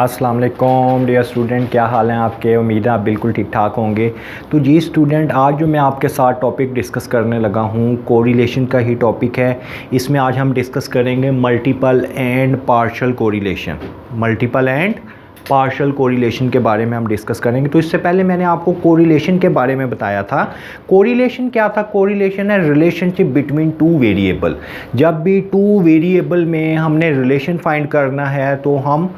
अस्सलाम वालेकुम dear student, क्या हाल हैं आपके। उम्मीद है आप बिल्कुल ठीक ठाक होंगे। तो जी स्टूडेंट, आज जो मैं आपके साथ टॉपिक डिस्कस करने लगा हूँ कोरिलेशन का ही टॉपिक है। इसमें आज हम डिस्कस करेंगे multiple and partial correlation. Multiple and partial correlation के बारे में हम डिस्कस करेंगे। तो इससे पहले मैंने आपको कोरिलेशन के बारे में बताया था। कोरिलेशन क्या था? कोरिलेशन है रिलेशनशिप बिटवीन टू वेरिएबल। जब भी टू वेरिएबल में हमने रिलेशन फाइंड करना है तो हम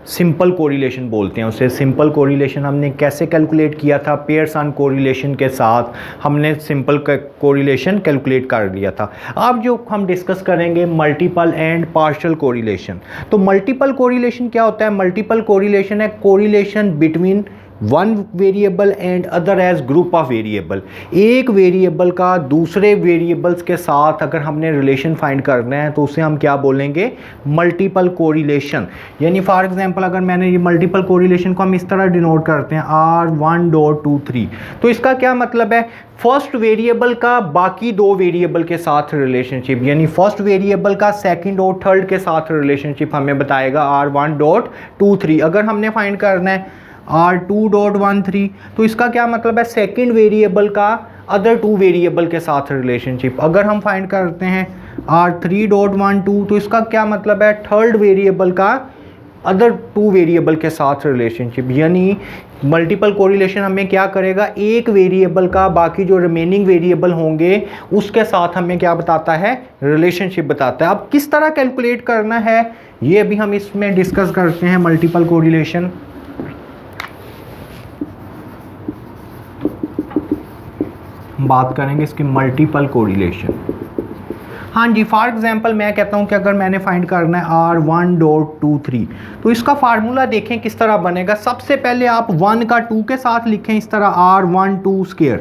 सिंपल कोरिलेशन बोलते हैं उसे। सिंपल कोरिलेशन हमने कैसे कैलकुलेट किया था? पेयरसन कोरिलेशन के साथ हमने सिंपल कोरिलेशन कैलकुलेट कर लिया था। अब जो हम डिस्कस करेंगे मल्टीपल एंड पार्शियल कोरिलेशन। तो मल्टीपल कोरिलेशन क्या होता है? मल्टीपल कोरिलेशन है correlation between one variable and other age group of variable. एक वेरिएबल का दूसरे वेरिएबल्स के साथ अगर हमने रिलेशन फाइंड करना है तो उसे हम क्या बोलेंगे? Multiple correlation. यानी फॉर एग्जांपल अगर मैंने ये मल्टीपल कोरिलेशन को हम इस तरह डिनोट करते हैं R1.23, तो इसका क्या मतलब है? फर्स्ट वेरिएबल का बाकी दो वेरिएबल के साथ रिलेशनशिप, यानी फर्स्ट वेरिएबल का सेकंड और थर्ड के साथ रिलेशनशिप हमें बताएगा R1.23। अगर हमने फाइंड करना है R2.13, तो इसका क्या मतलब है? सेकंड वेरिएबल का अदर टू वेरिएबल के साथ रिलेशनशिप। अगर हम फाइंड करते हैं R3.12, तो इसका क्या मतलब है? थर्ड वेरिएबल का अदर टू वेरिएबल के साथ रिलेशनशिप। यानी मल्टीपल कोरिलेशन हमें क्या करेगा? एक वेरिएबल का बाकी जो रिमेनिंग वेरिएबल होंगे उसके साथ हमें क्या बताता है? रिलेशनशिप बताता है। अब किस तरह कैलकुलेट करना है ये अभी हम इसमें डिस्कस करते हैं। मल्टीपल कोरिलेशन बात करेंगे इसकी मल्टीपल कोरिलेशन। हाँ जी, फॉर एग्जांपल मैं कहता हूँ कि अगर मैंने फाइंड करना है R1.23, तो इसका फार्मूला देखें किस तरह बनेगा। सबसे पहले आप 1 का 2 के साथ लिखें इस तरह R12²।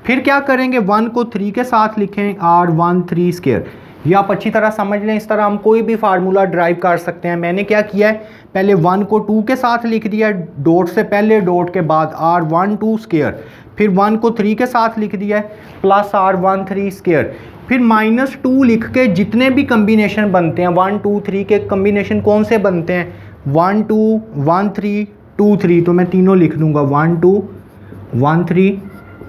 फिर क्या करेंगे? 1 को 3 के साथ लिखें R13²। ये आप अच्छी तरह समझ लें। इस तरह हम कोई भी फार्मूला ड्राइव कर सकते हैं। मैंने क्या किया है? पहले 1 को 2 के साथ लिख दिया, डॉट से पहले डॉट के बाद R12²। फिर 1 को 3 के साथ लिख दिया है प्लस R13²। फिर -2 लिख के जितने भी कम्बिनेशन बनते हैं 1 2 3 के कम्बिनेशन कौन से बनते हैं? 1 2 1 3 2 3। तो मैं तीनों लिख दूंगा 1 2 1 3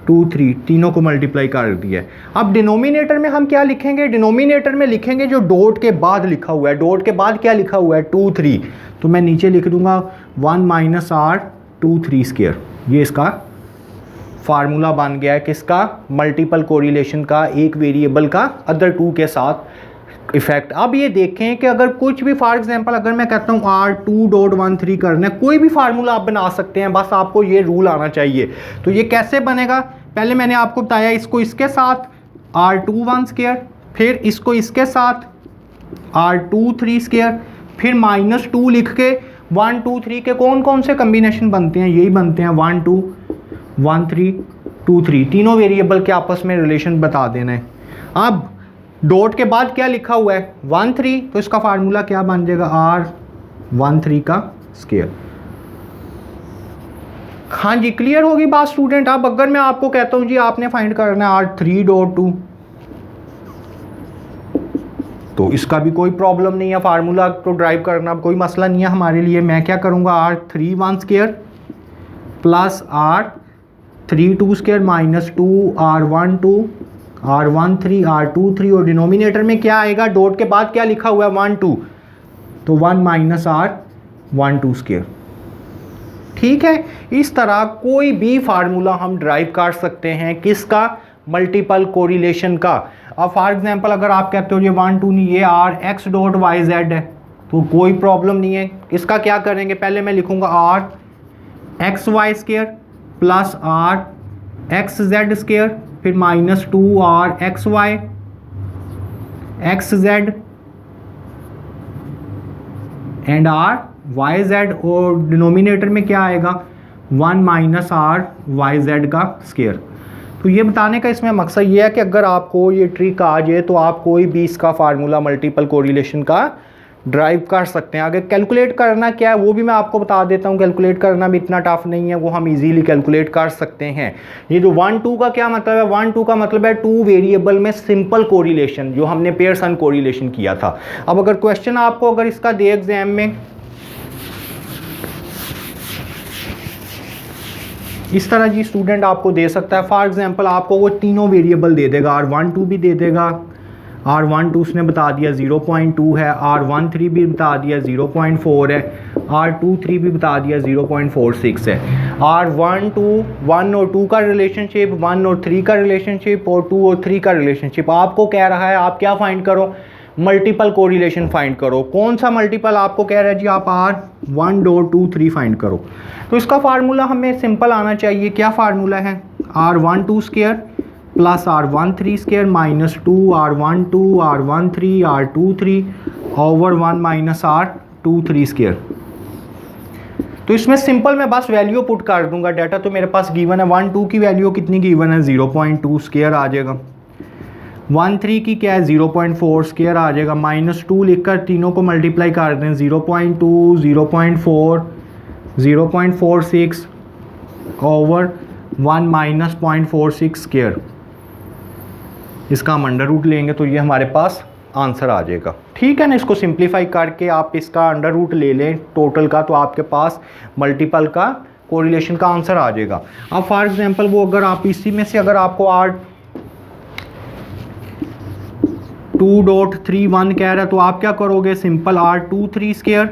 2 3, तीनों को मल्टीप्लाई कर दिया है। अब डिनोमिनेटर में हम क्या लिखेंगे? डिनोमिनेटर में लिखेंगे जो डॉट के बाद लिखा हुआ है। डॉट के बाद क्या लिखा हुआ है? 2 3। तो मैं नीचे लिख दूंगा 1 -R23²। ये इसका फार्मूला बन गया है किसका? मल्टीपल कोरिलेशन का, एक वेरिएबल का अदर टू के साथ इफेक्ट। अब ये देखें कि अगर कुछ भी फॉर एग्जांपल अगर मैं कहता हूँ R2.13 करना है, कोई भी फार्मूला आप बना सकते हैं, बस आपको ये रूल आना चाहिए। तो ये कैसे बनेगा? पहले मैंने आपको बताया इसको इसके साथ R21², फिर इसको इसके साथ R23², फिर -2 लिख के 1 2 3 के कौन कौन से कम्बिनेशन बनते हैं? यही बनते हैं 1 2 1 3 2 3। तीनों वेरिएबल के आपस में रिलेशन बता देना है। अब डॉट के बाद क्या लिखा हुआ है? 1 3, तो इसका फार्मूला क्या बन जाएगा? R13²। हाँ जी, क्लियर होगी बात स्टूडेंट। अब अगर मैं आपको कहता हूँ जी आपने फाइंड करना है R3.2, तो इसका भी कोई प्रॉब्लम नहीं है। फार्मूला को ड्राइव करना कोई मसला नहीं है हमारे लिए। मैं क्या करूँगा? R31² plus R32² -2 R12 R13 R23, और डिनोमिनेटर में क्या आएगा? डॉट के बाद क्या लिखा हुआ है? 1 2, तो 1 -R12²। ठीक है, इस तरह कोई भी फार्मूला हम ड्राइव कर सकते हैं किसका? मल्टीपल कोरिलेशन का। अब फॉर एग्जांपल अगर आप कहते हो ये 1 2 नहीं, ये RX.YZ है, तो कोई प्रॉब्लम नहीं है। इसका क्या करेंगे? पहले मैं लिखूंगा RXY² प्लस RXZ², फिर -2 RXY XZ एंड RYZ, और डिनोमिनेटर में क्या आएगा? 1 -RYZ²। तो ये बताने का इसमें मकसद ये है कि अगर आपको ये ट्रिक आ जाए तो आप कोई भी इसका फार्मूला मल्टीपल कोरिलेशन का ड्राइव कर सकते हैं। आगे कैलकुलेट करना क्या है वो भी मैं आपको बता देता हूँ। कैलकुलेट करना भी इतना टफ नहीं है, वो हम इजीली कैलकुलेट कर सकते हैं। ये जो 1 2 का क्या मतलब है? 1 2 का मतलब है टू वेरिएबल में सिंपल कोरिलेशन, जो हमने पेयरसन कोरिलेशन किया था। अब अगर क्वेश्चन आपको अगर इसका दे एग्जाम में इस तरह जी स्टूडेंट आपको दे सकता है। फॉर एग्जांपल आपको वो तीनों वेरिएबल दे देगा, R12 भी दे देगा, R12 उसने बता दिया 0.2 है, R13 भी बता दिया 0.4 है, R23 भी बता दिया 0.46 है। R12 1 और 2 का रिलेशनशिप, 1 और 3 का रिलेशनशिप और 2 और 3 का रिलेशनशिप आपको कह रहा है आप क्या फाइंड करो, मल्टीपल कोरिलेशन फाइंड करो। कौन सा मल्टीपल आपको कह रहा है जी, आप R1.23 फाइंड करो। तो इसका फार्मूला हमें सिंपल आना चाहिए। क्या फार्मूला है, R12 square plus R13 square minus 2 R12 R13 R23 over 1 minus R23 square. तो इसमें सिंपल मैं बस वैल्यू पुट कर दूंगा, डाटा तो मेरे पास गिवन है। 1 2 की वैल्यू कितनी गिवन है, 0.2 स्क्वायर आ जाएगा। 1 3 की क्या है, 0.4 स्क्वायर आ जाएगा। माइनस 2 लिखकर तीनों को मल्टीप्लाई कर दें, 0.2 0.4 0.46 ओवर 1 माइनस 0.46 स्क्वायर। इसका हम अंडर रूट लेंगे तो ये हमारे पास आंसर आ जाएगा। ठीक है ना, इसको सिंप्लीफाई करके आप इसका अंडर रूट ले लें टोटल का, तो आपके पास मल्टीपल का कोरिलेशन का आंसर आ जाएगा। अब फॉर एग्जांपल वो अगर आप इसी में से अगर आपको R2.31 कह रहा है तो आप क्या करोगे, simple R23 square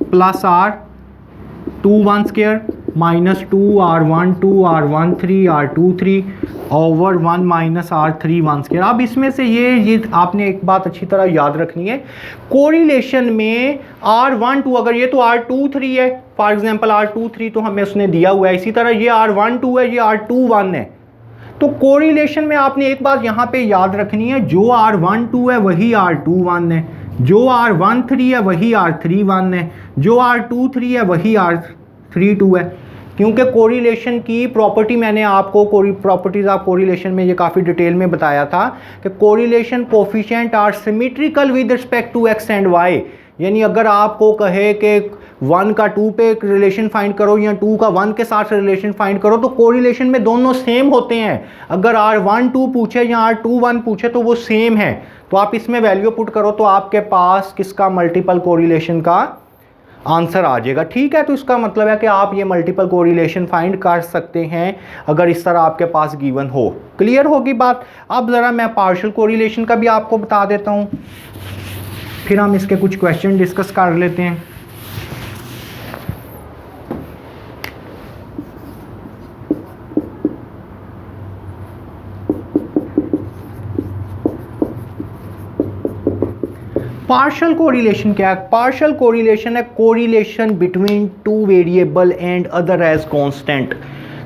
plus R21 square minus 2 R12 R13 R23 over 1 minus R31 square. अब इसमें से ये आपने एक बात अच्छी तरह याद रखनी है, कोरिलेशन में R12 अगर ये तो R23 है, फॉर एग्जांपल R23 तो हमें उसने दिया हुआ है, इसी तरह ये R12 है, ये R21 है। तो कोरिलेशन में आपने एक बात यहाँ पे याद रखनी है, जो R12 है वही R21 है, जो R13 है वही R31 है, जो R23 है वही R32 है। क्योंकि कोरिलेशन की प्रॉपर्टी मैंने आपको प्रॉपर्टीज ऑफ कोरिलेशन में ये काफ़ी डिटेल में बताया था कि correlation coefficient are symmetrical with respect to X and Y. यानी अगर आपको कहे कि 1 का 2 पे रिलेशन फाइंड करो या 2 का 1 के साथ रिलेशन फाइंड करो, तो कोरिलेशन में दोनों सेम होते हैं। अगर R12 पूछे या R21 पूछे तो वो सेम है। तो आप इसमें वैल्यू पुट करो तो आपके पास किसका मल्टीपल कोरिलेशन का आंसर आ जाएगा। ठीक है, तो इसका मतलब है कि आप ये मल्टीपल कोरिलेशन फाइंड कर सकते हैं अगर इस तरह आपके पास गिवन हो। क्लियर होगी बात। अब ज़रा मैं पार्शियल कोरिलेशन का भी आपको बता देता हूँ, फिर हम इसके कुछ क्वेश्चन डिस्कस कर लेते हैं। पार्शियल कोरिलेशन क्या है, पार्शियल कोरिलेशन है correlation between two variable and other as constant.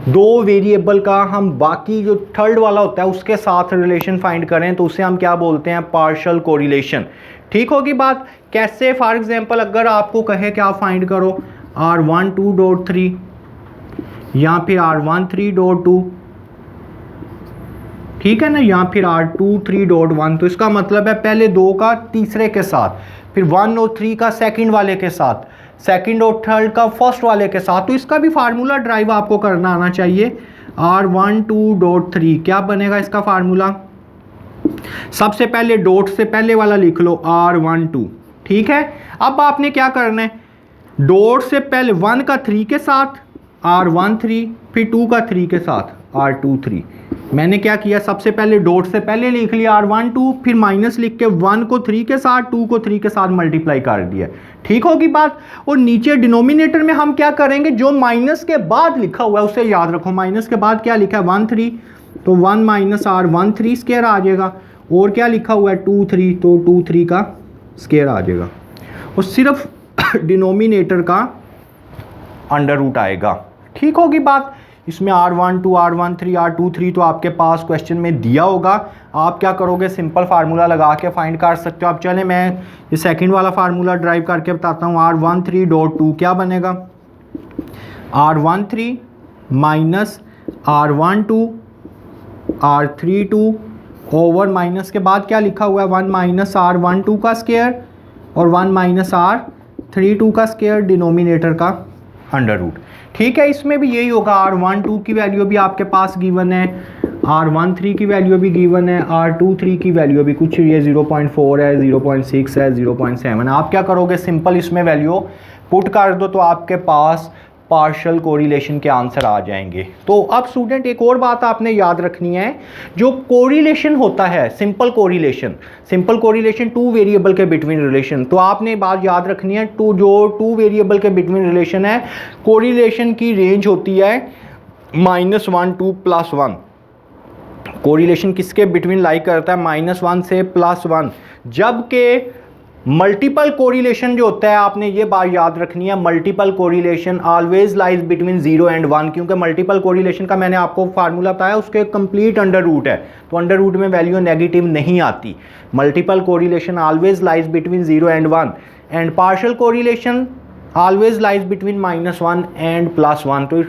दो वेरिएबल का हम बाकी जो थर्ड वाला होता है उसके साथ रिलेशन फाइंड करें तो उसे हम क्या बोलते हैं, पार्शियल कोरिलेशन। ठीक होगी बात। कैसे, फॉर एग्जांपल अगर आपको कहे कि आप फाइंड करो R12.3 या फिर R13.2, ठीक है ना, या फिर R23.1, तो इसका मतलब है पहले 2 का तीसरे के साथ, फिर 1 और 3 का सेकंड वाले के साथ, सेकंड और थर्ड का फर्स्ट वाले के साथ। तो इसका भी फार्मूला ड्राइव आपको करना आना चाहिए। R12.3 क्या बनेगा इसका फार्मूला, सबसे पहले डॉट से पहले वाला लिख लो R12। ठीक है, अब आपने क्या करना है, डॉट से पहले 1 का 3 के साथ R13, फिर 2 का 3 के साथ R23। मैंने क्या किया, सबसे पहले डॉट से पहले लिख लिया R12, फिर माइनस लिख के 1 को 3 के साथ 2 को 3 के साथ मल्टीप्लाई कर दिया। ठीक होगी बात। और नीचे डिनोमिनेटर में हम क्या करेंगे, जो माइनस के बाद लिखा हुआ है उसे याद रखो। माइनस के बाद क्या लिखा है 1 3, तो 1 माइनस R13 स्क्वायर आ जाएगा। और क्या लिखा हुआ है 2 3, तो 2 3 का स्क्वायर आ जाएगा। और सिर्फ डिनोमिनेटर का अंडर रूट आएगा। ठीक होगी बात। इसमें R12 R13 R23 तो आपके पास क्वेश्चन में दिया होगा। आप क्या करोगे, सिंपल फार्मूला लगा के फाइंड कर सकते हो। अब चले मैं ये सेकंड वाला फार्मूला ड्राइव करके बताता हूँ। R13.2 क्या बनेगा, R13 minus R12 R32 over minus के बाद क्या लिखा हुआ है 1 माइनस R12 का स्क्वायर और 1 माइनस R32 का स्क्वायर, डिनोमिनेटर का अंडर रूट। ठीक है, इसमें भी यही होगा। R12 की वैल्यू भी आपके पास गिवन है, R13 की वैल्यू भी गिवन है, R23 की वैल्यू भी कुछ ये 0.4 है, 0.6 है, 0.7। आप क्या करोगे, सिंपल इसमें वैल्यू पुट कर दो तो आपके पास पार्शियल कोरिलेशन के आंसर आ जाएंगे। तो अब स्टूडेंट एक और बात आपने याद रखनी है, जो कोरिलेशन होता है सिंपल कोरिलेशन टू वेरिएबल के बिटवीन रिलेशन, तो आपने बात याद रखनी है टू वेरिएबल के बिटवीन रिलेशन है, कोरिलेशन की रेंज होती है -1 to +1। कोरिलेशन किसके बिटवीन लाई करता है, -1 से +1, जबकि मल्टीपल कोरिलेशन जो होता है, आपने ये बात याद रखनी है, multiple correlation always lies between 0 and 1, क्योंकि मल्टीपल कोरिलेशन का मैंने आपको फार्मूला बताया, उसके कंप्लीट अंडर रूट है, तो अंडर रूट में वैल्यू नेगेटिव नहीं आती। Multiple correlation always lies between 0 and 1 and partial correlation always lies between -1 and +1। तो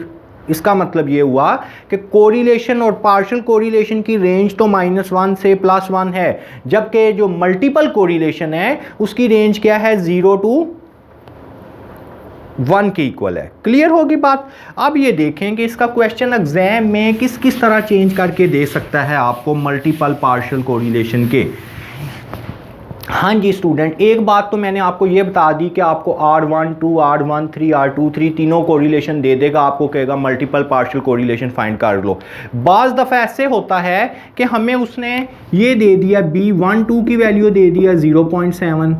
इसका मतलब ये हुआ कि कोरिलेशन और पार्शियल कोरिलेशन की रेंज तो -1 से +1 है, जबकि जो मल्टीपल कोरिलेशन है उसकी रेंज क्या है, 0 to 1 के इक्वल है। क्लियर होगी बात। अब ये देखें कि इसका क्वेश्चन एग्जाम में किस किस तरह चेंज करके दे सकता है आपको मल्टीपल पार्शियल कोरिलेशन के। हाँ जी स्टूडेंट, एक बात तो मैंने आपको ये बता दी कि आपको R12, R13, R23 तीनों कोरिलेशन दे देगा, आपको कहेगा मल्टीपल पार्शियल कोरिलेशन फाइंड कर लो। बाज़ दफ़ा ऐसे होता है कि हमें उसने ये दे दिया, B12 की वैल्यू दे दिया 0.7,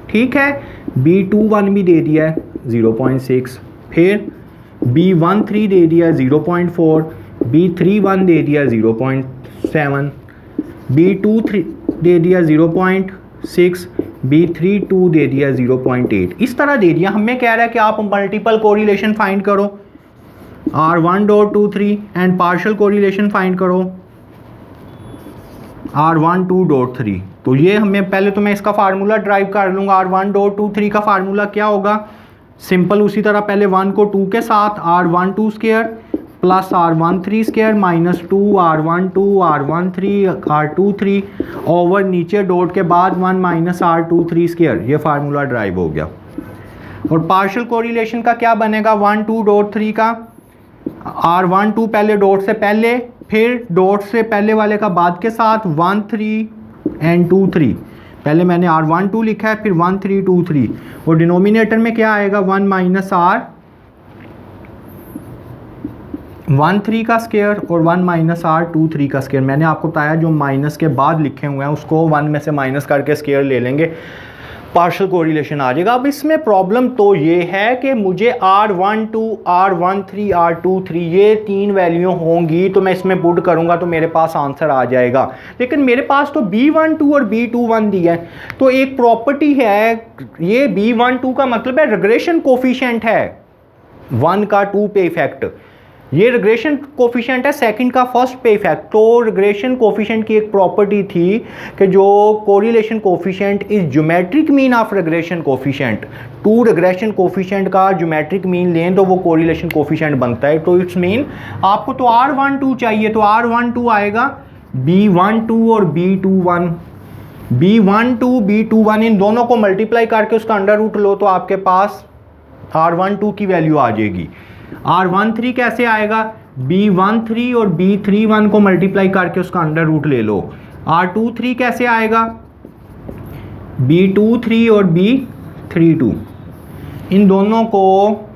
ठीक है, B21 भी दे दिया 0.6, फिर B13 दे दिया 0.4, B31 दे दिया 0.7, B23 दे दिया 0.6, B32 दे दिया 0.8, इस तरह दे दिया। हमें कह रहा है कि आप मल्टीपल कोरिलेशन फाइंड करो, R1.23 and partial correlation find करो R12.3। तो ये हमें पहले तो मैं इसका फार्मूला ड्राइव कर लूँगा। R1.23 का फार्मूला क्या होगा, सिंपल उसी तरह पहले 1 को 2 के साथ R12 square plus R13 square minus 2 R12 R13 R23 over नीचे डॉट के बाद 1 माइनस R23 स्क्वायर, ये फार्मूला ड्राइव हो गया। और पार्शियल कोरिलेशन का क्या बनेगा, 1.2.3 का R12 पहले डॉट से पहले, फिर डॉट से पहले वाले का बाद के साथ 1 3 एंड 2 3, पहले मैंने R12 लिखा है, फिर 1 3 2 3, और डिनोमिनेटर में क्या आएगा 1 माइनस R13 का स्क्वायर और 1 माइनस R23 का स्क्वायर। मैंने आपको बताया जो माइनस के बाद लिखे हुए हैं उसको 1 में से माइनस करके स्क्वायर ले लेंगे, पार्शियल कोरिलेशन आ जाएगा। अब इसमें प्रॉब्लम तो ये है कि मुझे R12 R13 R23 ये तीन वैल्यू होंगी तो मैं इसमें पुट करूंगा तो मेरे पास आंसर आ जाएगा, लेकिन मेरे पास तो B12 और B21 दिया है। तो एक प्रॉपर्टी है, ये B12 का मतलब है रिग्रेशन कोफिशिएंट है 1 का 2 पे इफेक्ट, ये रिग्रेशन कोफिशिएंट है सेकंड का फर्स्ट पे इफेक्ट। तो रिग्रेशन कोफिशिएंट की एक प्रॉपर्टी थी कि जो correlation coefficient is geometric mean of regression coefficient, two regression coefficient का ज्योमेट्रिक मीन लें तो वो कोरिलेशन कोफिशिएंट बनता है। तो इट्स मीन आपको तो R12 चाहिए, तो R12 आएगा B12 और B21, B12 B21 इन दोनों को मल्टीप्लाई करके उसका अंडर रूट लो तो आपके पास R12 की वैल्यू आ जाएगी। R13 कैसे आएगा, B13 और B31 को मल्टीप्लाई करके उसका अंडर रूट ले लो। R23 कैसे आएगा, B23 और B32, इन दोनों को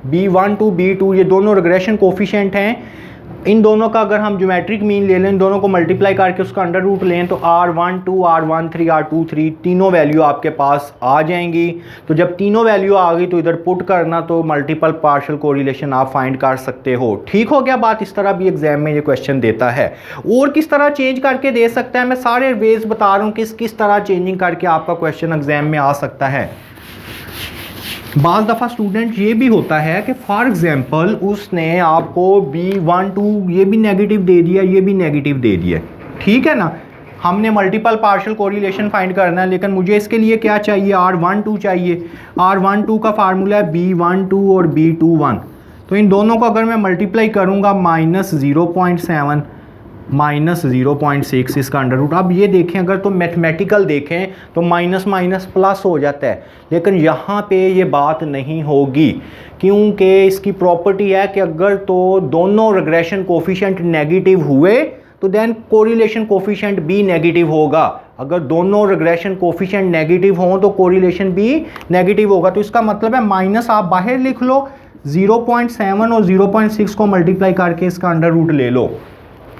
B12 B2 ये दोनों रिग्रेशन कोफिशिएंट हैं, इन दोनों का अगर हम ज्योमेट्रिक मीन ले लें, इन दोनों को मल्टीप्लाई करके उसका अंडर रूट लें तो R12 R13 R23 तीनों वैल्यू आपके पास आ जाएंगी। तो जब तीनों वैल्यू आ गई तो इधर पुट करना, तो मल्टीपल पार्शियल कोरिलेशन आप फाइंड कर सकते हो। ठीक हो गया बात, इस तरह भी एग्जाम में ये क्वेश्चन देता है। और किस तरह चेंज करके दे सकता है, मैं सारे वेज बता रहा हूँ किस तरह चेंजिंग करके आपका क्वेश्चन एग्जाम में आ सकता है। बाज़ दफ़ा स्टूडेंट ये भी होता है कि फॉर एग्जांपल उसने आपको B12 ये भी नेगेटिव दे दिया, ये भी नेगेटिव दे दिया, ठीक है ना। हमने मल्टीपल पार्शियल कोरिलेशन फाइंड करना है, लेकिन मुझे इसके लिए क्या चाहिए, R12 चाहिए। R12 का फार्मूला है B12 और B21, तो इन दोनों को अगर मैं मल्टीप्लाई करूँगा -0.7 माइनस 0.6 इसका अंडर रूट। अब ये देखें, अगर तो मैथमेटिकल देखें तो माइनस माइनस प्लस हो जाता है, लेकिन यहाँ पे ये बात नहीं होगी क्योंकि इसकी प्रॉपर्टी है कि अगर तो दोनों रिग्रेशन कोफिशिएंट नेगेटिव हुए तो देन कोरिलेशन कोफिशिएंट भी नेगेटिव होगा। अगर दोनों रिग्रेशन कोफिशिएंट नेगेटिव हों तो कोरिलेशन भी नेगेटिव होगा। तो इसका मतलब है माइनस आप बाहर लिख लो, 0.7 और 0.6 को मल्टीप्लाई करके इसका अंडर रूट ले लो,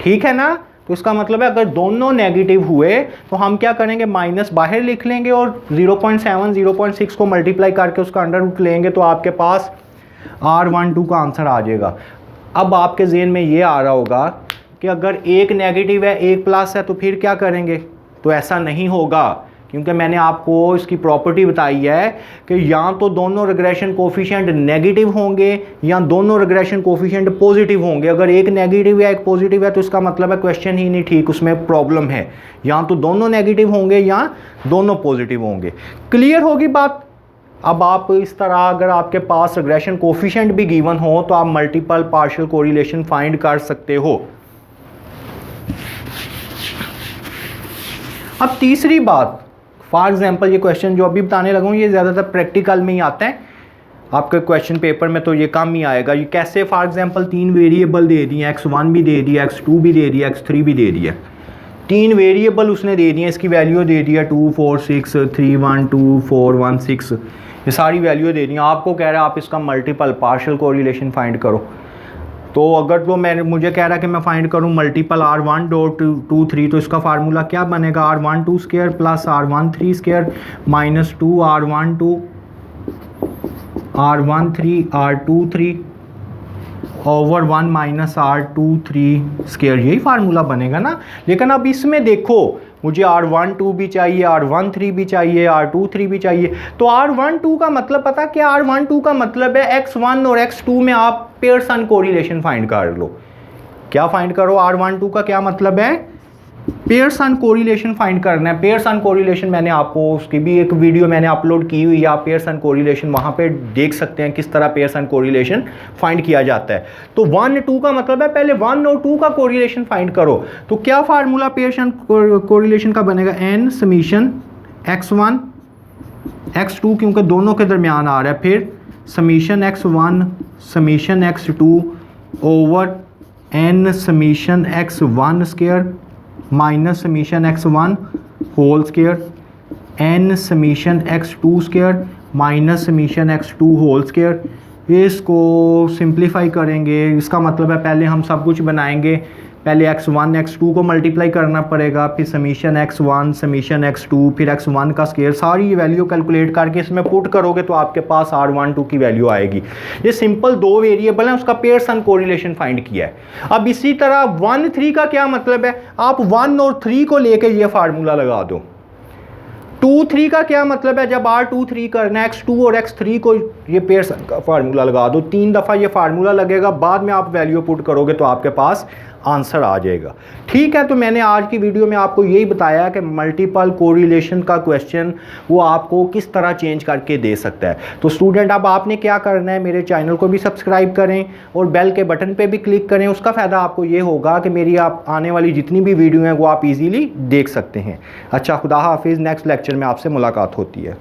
ठीक है ना। तो इसका मतलब है अगर दोनों नेगेटिव हुए तो हम क्या करेंगे, माइनस बाहर लिख लेंगे और 0.7 0.6 को मल्टीप्लाई करके उसका अंडर रूट लेंगे तो आपके पास R12 का आंसर आ जाएगा। अब आपके ज़हन में ये आ रहा होगा कि अगर एक नेगेटिव है एक प्लस है तो फिर क्या करेंगे, तो ऐसा नहीं होगा, क्योंकि मैंने आपको इसकी प्रॉपर्टी बताई है कि या तो दोनों रिग्रेशन कोफिशिएंट नेगेटिव होंगे या दोनों रिग्रेशन कोफिशिएंट पॉजिटिव होंगे। अगर एक नेगेटिव या एक पॉजिटिव है तो इसका मतलब है क्वेश्चन ही नहीं ठीक, उसमें प्रॉब्लम है। या तो दोनों नेगेटिव होंगे या दोनों पॉजिटिव होंगे। क्लियर होगी बात। अब आप इस तरह अगर आपके पास रिग्रेशन कोफिशिएंट भी गिवन हो तो आप मल्टीपल पार्शियल कोरिलेशन फाइंड कर सकते हो। अब तीसरी बात, फॉर एग्जांपल ये क्वेश्चन जो अभी बताने लगा हूँ ये ज़्यादातर प्रैक्टिकल में ही आता है, आपके क्वेश्चन पेपर में तो ये कम ही आएगा। ये कैसे, फॉर एग्जांपल 3 वेरिएबल दे दिए, x1 भी दे दिया, x2 भी दे दिया, x3 भी दे दिया। 3 वेरिएबल उसने दे दिए, इसकी वैल्यू दे दिया 2 4 6 3 1 2 4 1 6, ये सारी वैल्यू दे दी। आपको कह रहा है आप इसका मल्टीपल पार्शियल कोरिलेशन फाइंड करो। तो अगर तो मैं मुझे कह रहा है कि मैं फाइंड करूं मल्टीपल R1.23, तो इसका फार्मूला क्या बनेगा, R12 square plus R13 square minus 2 R12 R13 R23 over 1 minus R23 square, यही फार्मूला बनेगा ना। लेकिन अब इसमें देखो मुझे R12 भी चाहिए, R13 भी चाहिए, R23 भी चाहिए। तो R12 का मतलब पता क्या, R12 का मतलब है x1 और x2 में आप पेयरसन कोरिलेशन फाइंड कर लो। क्या फाइंड करो, R12 का क्या मतलब है, पेयरसन कोरिलेशन फाइंड करना है। पेयरसन कोरिलेशन मैंने आपको उसकी भी एक वीडियो मैंने अपलोड की हुई है, आप पेयरसन कोरिलेशन वहाँ पे देख सकते हैं किस तरह पेयरसन कोरिलेशन फाइंड किया जाता है। तो 1 2 का मतलब है पहले 1 और 2 का कोरिलेशन फाइंड करो। तो क्या फार्मूला पेयरसन कोरिलेशन का बनेगा, n समीशन x1 x2, क्योंकि दोनों के दरमियान आ रहा है, फिर summation x1 summation x2 over n summation x1 square minus summation x1 whole square n summation x2 square minus summation x2 whole square. इसको सिंप्लीफाई करेंगे, इसका मतलब है पहले हम सब कुछ बनाएंगे, पहले x1 x2 को मल्टीप्लाई करना पड़ेगा, फिर समीशन x1 समीशन x2 फिर x1 का स्क्वायर, सारी ये वैल्यू कैलकुलेट करके इसमें पुट करोगे तो आपके पास R12 की वैल्यू आएगी। ये सिंपल 2 वेरिएबल हैं, उसका पेयरसन कोरिलेशन फाइंड किया है। अब इसी तरह 1 3 का क्या मतलब है, आप 1 और 3 को लेके ये फार्मूला लगा दो। 2 3 का क्या मतलब है, जब R23 करना है x2 और x3 को ये पेयरसन का फार्मूला लगा दो। 3 दफ़ा ये फार्मूला लगेगा, बाद में आप वैल्यू पुट करोगे तो आपके पास आंसर आ जाएगा। ठीक है, तो मैंने आज की वीडियो में आपको यही बताया कि मल्टीपल कोरिलेशन का क्वेश्चन वो आपको किस तरह चेंज करके दे सकता है। तो स्टूडेंट अब आपने क्या करना है, मेरे चैनल को भी सब्सक्राइब करें और बेल के बटन पे भी क्लिक करें। उसका फ़ायदा आपको ये होगा कि मेरी आप आने वाली जितनी भी वीडियो हैं वो आप इजीली देख सकते हैं। अच्छा, खुदा हाफिज़, नेक्स्ट लेक्चर में आपसे मुलाकात होती है।